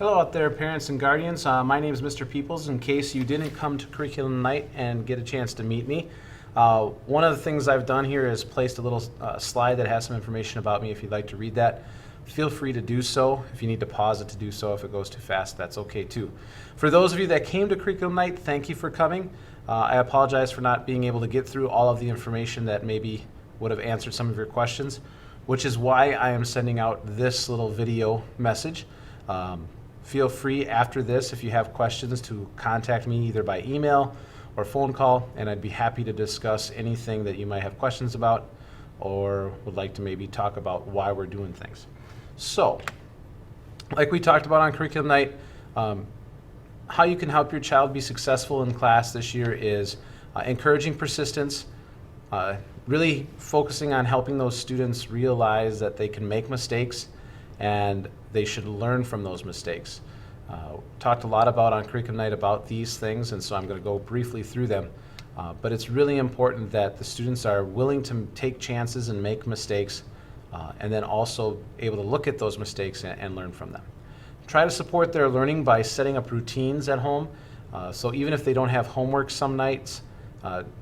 Hello out there, parents and guardians. My name is Mr. Peoples. In case you didn't come to curriculum night and get a chance to meet me, one of the things I've done here is placed a little slide that has some information about me. If you'd like to read that, feel free to do so. If you need to pause it to do so, if it goes too fast, that's okay too. For those of you that came to curriculum night, thank you for coming. I apologize for not being able to get through all of the information that maybe would have answered some of your questions, which is why I am sending out this little video message. Feel free after this, if you have questions, to contact me either by email or phone call, and I'd be happy to discuss anything that you might have questions about or would like to maybe talk about why we're doing things. So, like we talked about on curriculum night, how you can help your child be successful in class this year is encouraging persistence, really focusing on helping those students realize that they can make mistakes and they should learn from those mistakes. Talked a lot about on curriculum night about these things, and so I'm going to go briefly through them. But it's really important that the students are willing to take chances and make mistakes, and then also able to look at those mistakes and learn from them. Try to support their learning by setting up routines at home. So even if they don't have homework some nights,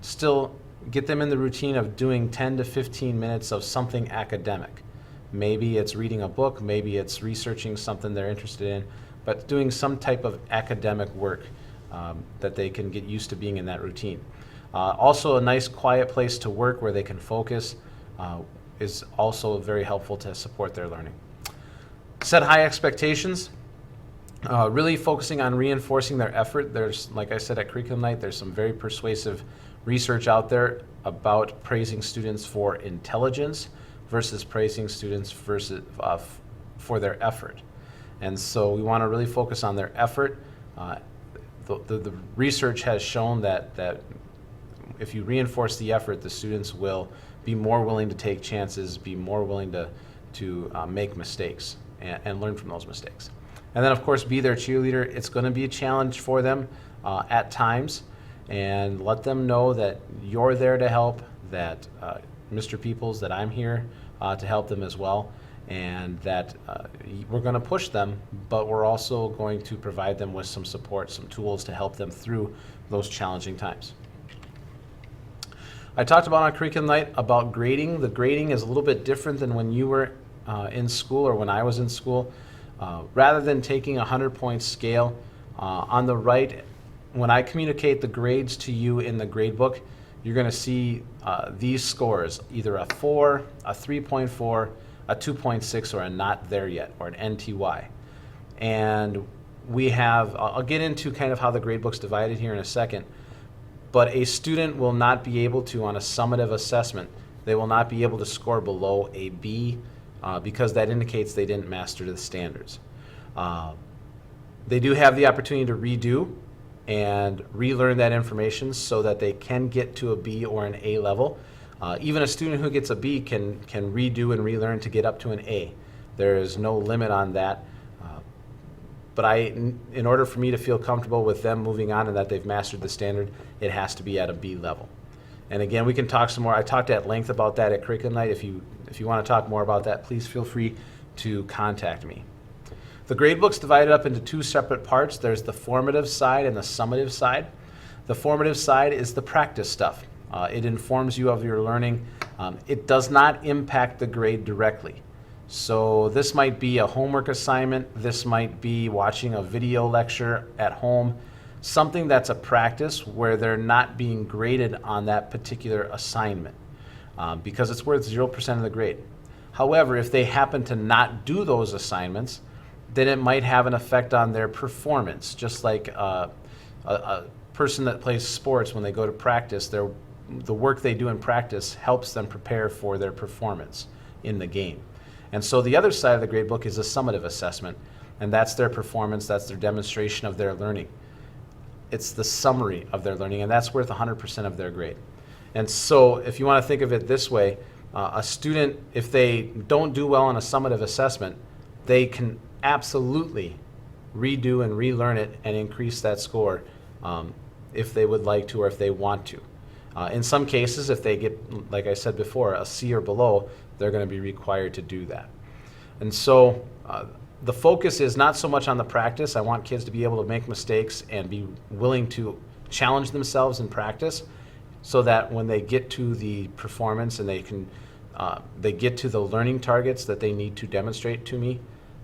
still get them in the routine of doing 10 to 15 minutes of something academic. Maybe it's reading a book, maybe it's researching something they're interested in, but doing some type of academic work that they can get used to being in that routine. Also, a nice quiet place to work where they can focus is also very helpful to support their learning. Set high expectations, really focusing on reinforcing their effort. There's, like I said at curriculum night, there's some very persuasive research out there about praising students for intelligence versus praising students versus, for their effort. And so we want to really focus on their effort. The research has shown that if you reinforce the effort, the students will be more willing to take chances, be more willing to make mistakes and learn from those mistakes. And then, of course, be their cheerleader. It's going to be a challenge for them at times, and let them know that you're there to help, that Mr. Peoples, that I'm here to help them as well, and that we're going to push them, but we're also going to provide them with some support, some tools to help them through those challenging times. I talked about on curriculum night about grading. The grading is a little bit different than when you were in school or when I was in school. Rather than taking a 100-point scale, on the right, when I communicate the grades to you in the grade book, you're going to see these scores, either a 4, a 3.4, a 2.6, or a not there yet, or an NTY. And we have, I'll get into kind of how the grade book's divided here in a second, but a student will not be able to, on a summative assessment, they will not be able to score below a B because that indicates they didn't master the standards. They do have the opportunity to redo and relearn that information so that they can get to a B or an A level. Even a student who gets a B can redo and relearn to get up to an A. There is no limit on that. But in order for me to feel comfortable with them moving on and that they've mastered the standard, it has to be at a B level. And again, we can talk some more. I talked at length about that at curriculum night. If you want to talk more about that, please feel free to contact me. The gradebook's divided up into two separate parts. There's the formative side and the summative side. The formative side is the practice stuff. It informs you of your learning. It does not impact the grade directly. So this might be a homework assignment. This might be watching a video lecture at home. Something that's a practice where they're not being graded on that particular assignment because it's worth 0% of the grade. However, if they happen to not do those assignments, then it might have an effect on their performance. Just like a person that plays sports, when they go to practice, the work they do in practice helps them prepare for their performance in the game. And so the other side of the gradebook is a summative assessment, and that's their performance, that's their demonstration of their learning. It's the summary of their learning, and that's worth 100% of their grade. And so if you want to think of it this way, a student, if they don't do well on a summative assessment, they can absolutely redo and relearn it and increase that score if they would like to or if they want to. In some cases, if they get, like I said before, a C or below, they're going to be required to do that. And so the focus is not so much on the practice. I want kids to be able to make mistakes and be willing to challenge themselves in practice, so that when they get to the performance and they get to the learning targets that they need to demonstrate to me,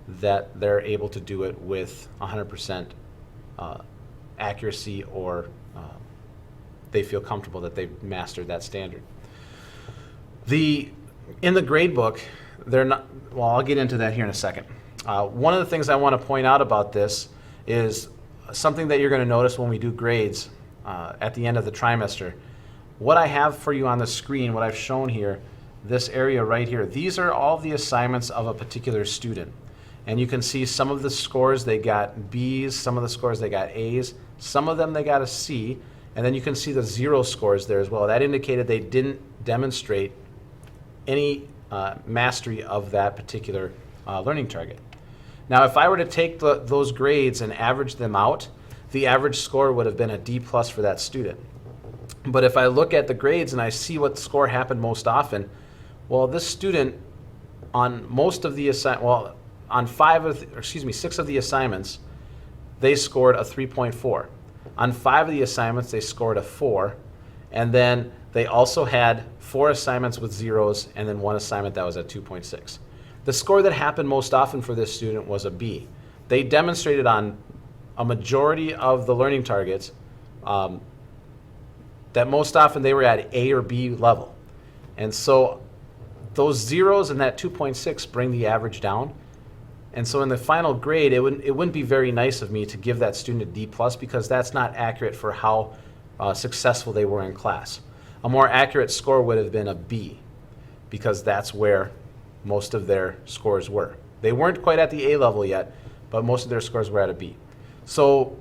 that they're able to do it with 100% accuracy, or they feel comfortable that they've mastered that standard. In the grade book, they're not, well, I'll get into that here in a second. One of the things I want to point out about this is something that you're going to notice when we do grades at the end of the trimester. What I have for you on the screen, what I've shown here, this area right here, these are all the assignments of a particular student. And you can see some of the scores they got B's, some of the scores they got A's, some of them they got a C, and then you can see the 0 scores there as well. That indicated they didn't demonstrate any mastery of that particular learning target. Now, if I were to take those grades and average them out, the average score would have been a D+ for that student. But if I look at the grades and I see what score happened most often, well, this student on most of the on 6 of the assignments, they scored a 3.4. On 5 of the assignments, they scored a 4, and then they also had 4 assignments with 0s, and then 1 assignment that was at 2.6. The score that happened most often for this student was a B. They demonstrated on a majority of the learning targets that most often they were at A or B level. And so those 0s and that 2.6 bring the average down. And so in the final grade, it wouldn't be very nice of me to give that student a D+, because that's not accurate for how successful they were in class. A more accurate score would have been a B, because that's where most of their scores were. They weren't quite at the A level yet, but most of their scores were at a B. So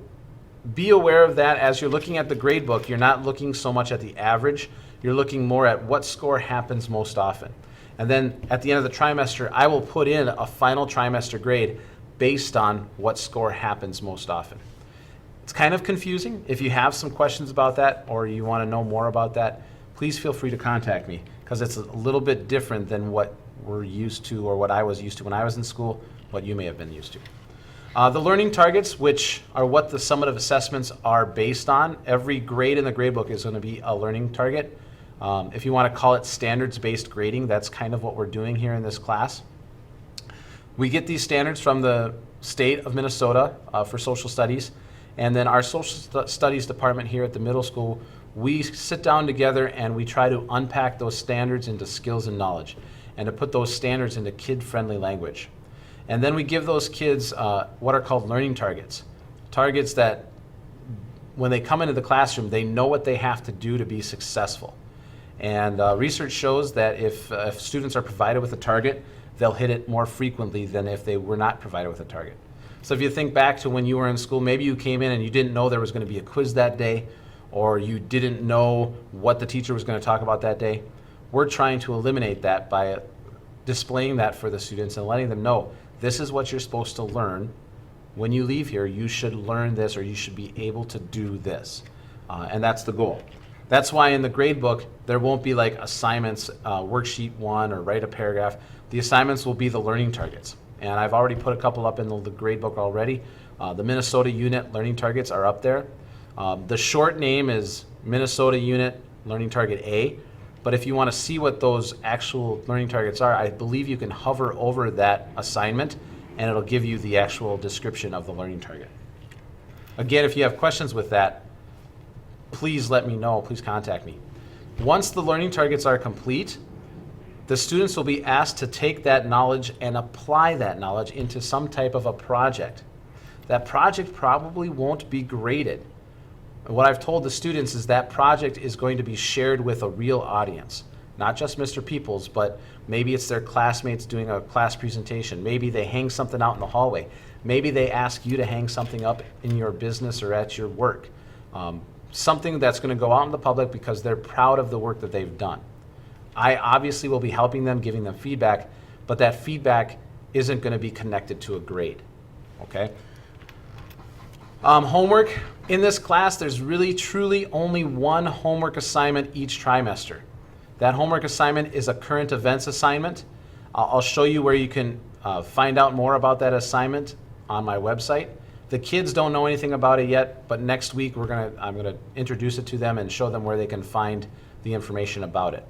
be aware of that. As you're looking at the grade book, you're not looking so much at the average, you're looking more at what score happens most often. And then at the end of the trimester, I will put in a final trimester grade based on what score happens most often. It's kind of confusing. If you have some questions about that, or you want to know more about that, please feel free to contact me, because it's a little bit different than what we're used to, or what I was used to when I was in school, what you may have been used to. The learning targets, which are what the summative assessments are based on, every grade in the gradebook is going to be a learning target. If you want to call it standards-based grading, that's kind of what we're doing here in this class. We get these standards from the state of Minnesota for social studies, and then our social studies department here at the middle school, we sit down together and we try to unpack those standards into skills and knowledge, and to put those standards into kid-friendly language. And then we give those kids what are called learning targets. Targets that when they come into the classroom, they know what they have to do to be successful. And research shows that if students are provided with a target, they'll hit it more frequently than if they were not provided with a target. So if you think back to when you were in school, maybe you came in and you didn't know there was going to be a quiz that day, or you didn't know what the teacher was going to talk about that day. We're trying to eliminate that by displaying that for the students and letting them know this is what you're supposed to learn. When you leave here, you should learn this, or you should be able to do this. And that's the goal. That's why in the grade book, there won't be like assignments, worksheet 1, or write a paragraph. The assignments will be the learning targets. And I've already put a couple up in the grade book already. The Minnesota unit learning targets are up there. The short name is Minnesota unit learning target A. But if you want to see what those actual learning targets are, I believe you can hover over that assignment and it'll give you the actual description of the learning target. Again, if you have questions with that, please let me know, please contact me. Once the learning targets are complete, the students will be asked to take that knowledge and apply that knowledge into some type of a project. That project probably won't be graded. What I've told the students is that project is going to be shared with a real audience, not just Mr. Peoples, but maybe it's their classmates doing a class presentation. Maybe they hang something out in the hallway. Maybe they ask you to hang something up in your business or at your work. Something that's going to go out in the public because they're proud of the work that they've done. I obviously will be helping them, giving them feedback, but that feedback isn't going to be connected to a grade, okay? Homework. In this class, there's really truly only one homework assignment each trimester. That homework assignment is a current events assignment. I'll show you where you can find out more about that assignment on my website. The kids don't know anything about it yet, but next week I'm gonna introduce it to them and show them where they can find the information about it.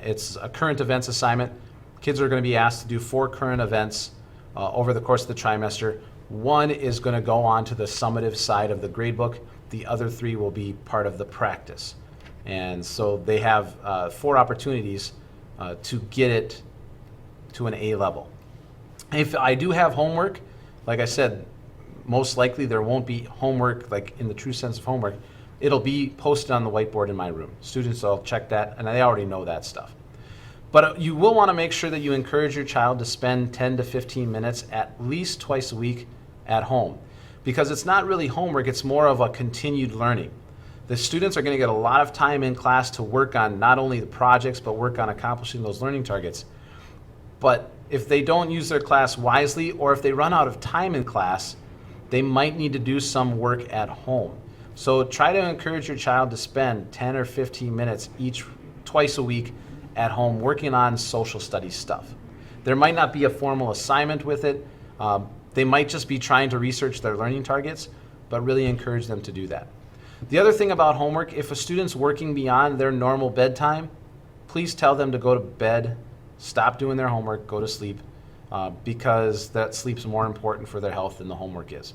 It's a current events assignment. Kids are going to be asked to do 4 current events over the course of the trimester. 1 is going to go on to the summative side of the gradebook. The other 3 will be part of the practice. And so they have 4 opportunities to get it to an A level. If I do have homework, like I said, most likely there won't be homework like in the true sense of homework. It'll be posted on the whiteboard in my room. Students will check that, and they already know that stuff. But you will want to make sure that you encourage your child to spend 10 to 15 minutes at least twice a week at home, because it's not really homework, it's more of a continued learning. The students are going to get a lot of time in class to work on not only the projects, but work on accomplishing those learning targets. But if they don't use their class wisely, or if they run out of time in class, they might need to do some work at home. So try to encourage your child to spend 10 or 15 minutes twice a week at home working on social studies stuff. There might not be a formal assignment with it. They might just be trying to research their learning targets, but really encourage them to do that. The other thing about homework, if a student's working beyond their normal bedtime, please tell them to go to bed, stop doing their homework, go to sleep, because that sleep's more important for their health than the homework is.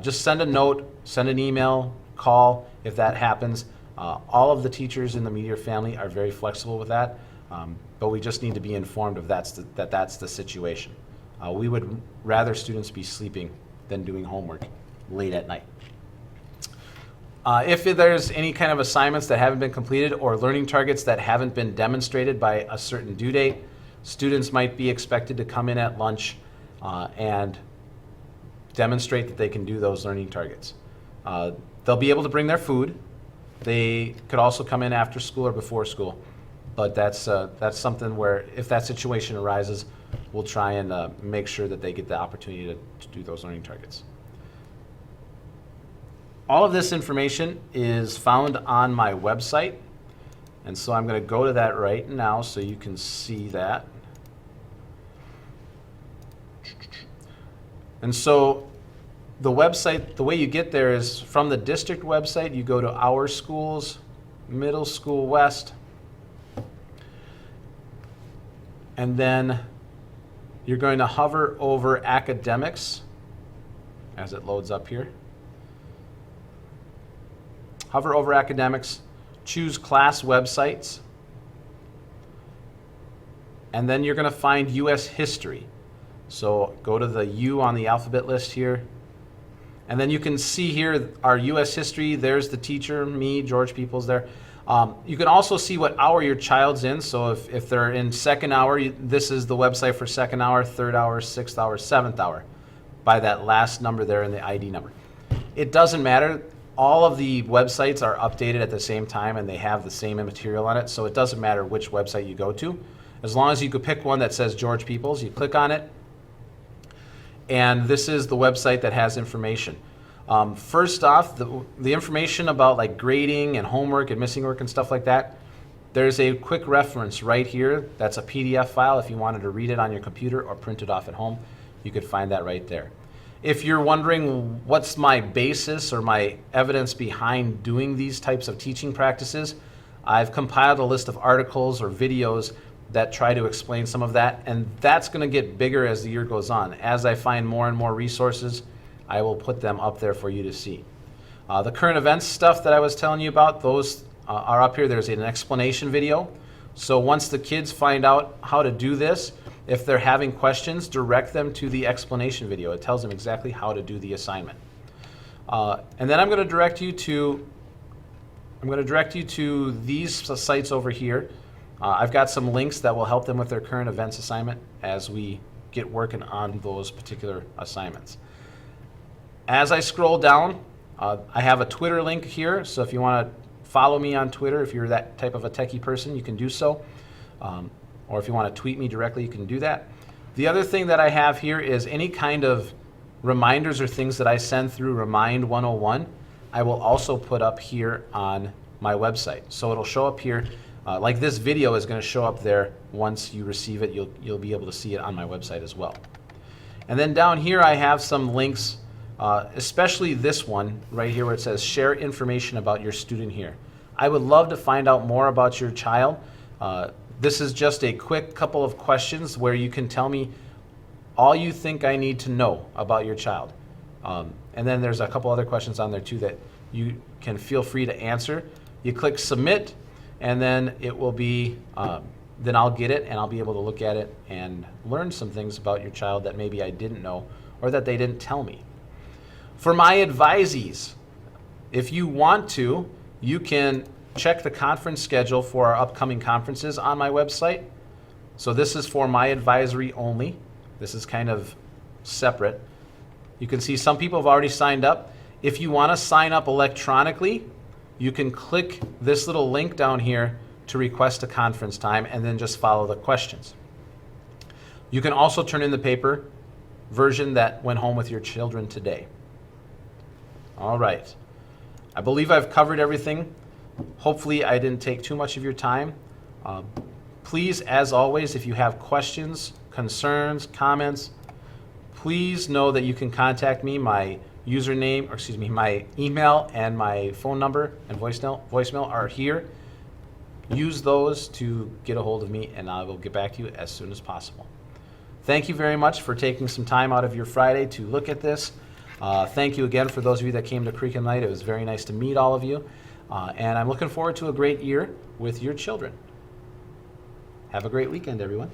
Just send a note, send an email, call if that happens. All of the teachers in the Meteor family are very flexible with that, but we just need to be informed of that's the situation. We would rather students be sleeping than doing homework late at night. If there's any kind of assignments that haven't been completed or learning targets that haven't been demonstrated by a certain due date, students might be expected to come in at lunch and demonstrate that they can do those learning targets. They'll be able to bring their food. They could also come in after school or before school, but that's something where if that situation arises, we'll try and make sure that they get the opportunity to do those learning targets. All of this information is found on my website, and so I'm going to go to that right now so you can see that. And so the website, the way you get there is from the district website, you go to Our Schools, Middle School West, and then you're going to hover over academics as it loads up here. Hover over academics, choose class websites, and then you're going to find U.S. history. So go to the U on the alphabet list here, and then you can see here our U.S. history. There's the teacher, me, George Peoples there. You can also see what hour your child's in. So if they're in second hour, this is the website for second hour, third hour, sixth hour, seventh hour, by that last number there in the ID number. It doesn't matter. All of the websites are updated at the same time and they have the same material on it, so it doesn't matter which website you go to. As long as you could pick one that says George Peoples, you click on it, and this is the website that has information. First off, the information about like grading and homework and missing work and stuff like that, there's a quick reference right here. That's a PDF file. If you wanted to read it on your computer or print it off at home, you could find that right there. If you're wondering what's my basis or my evidence behind doing these types of teaching practices, I've compiled a list of articles or videos that try to explain some of that, and that's going to get bigger as the year goes on. As I find more and more resources, I will put them up there for you to see. The current events stuff that I was telling you about, those are up here. There's an explanation video. So once the kids find out how to do this, if they're having questions, direct them to the explanation video. It tells them exactly how to do the assignment. And then I'm going to direct you to these sites over here. I've got some links that will help them with their current events assignment as we get working on those particular assignments. As I scroll down, I have a Twitter link here, so if you want to follow me on Twitter, if you're that type of a techie person, you can do so. Or if you want to tweet me directly, you can do that. The other thing that I have here is any kind of reminders or things that I send through Remind 101, I will also put up here on my website. So it'll show up here. like this video is going to show up there. Once you receive it, you'll be able to see it on my website as well. And then down here I have some links, especially this one right here where it says share information about your student here. I would love to find out more about your child. This is just a quick couple of questions where you can tell me all you think I need to know about your child. And then there's a couple other questions on there too that you can feel free to answer. You click submit, and then it will be, then I'll get it and I'll be able to look at it and learn some things about your child that maybe I didn't know or that they didn't tell me. For my advisees, if you want to, you can check the conference schedule for our upcoming conferences on my website. So this is for my advisory only. This is kind of separate. You can see some people have already signed up. If you want to sign up electronically, you can click this little link down here to request a conference time and then just follow the questions. You can also turn in the paper version that went home with your children today. All right. I believe I've covered everything. Hopefully I didn't take too much of your time. Please, as always, if you have questions, concerns, comments, please know that you can contact me. My username, or excuse me, my email and my phone number and voicemail are here. Use those to get a hold of me, and I will get back to you as soon as possible. Thank you very much for taking some time out of your Friday to look at this. Thank you again for those of you that came to Curriculum Night. It was very nice to meet all of you. And I'm looking forward to a great year with your children. Have a great weekend, everyone.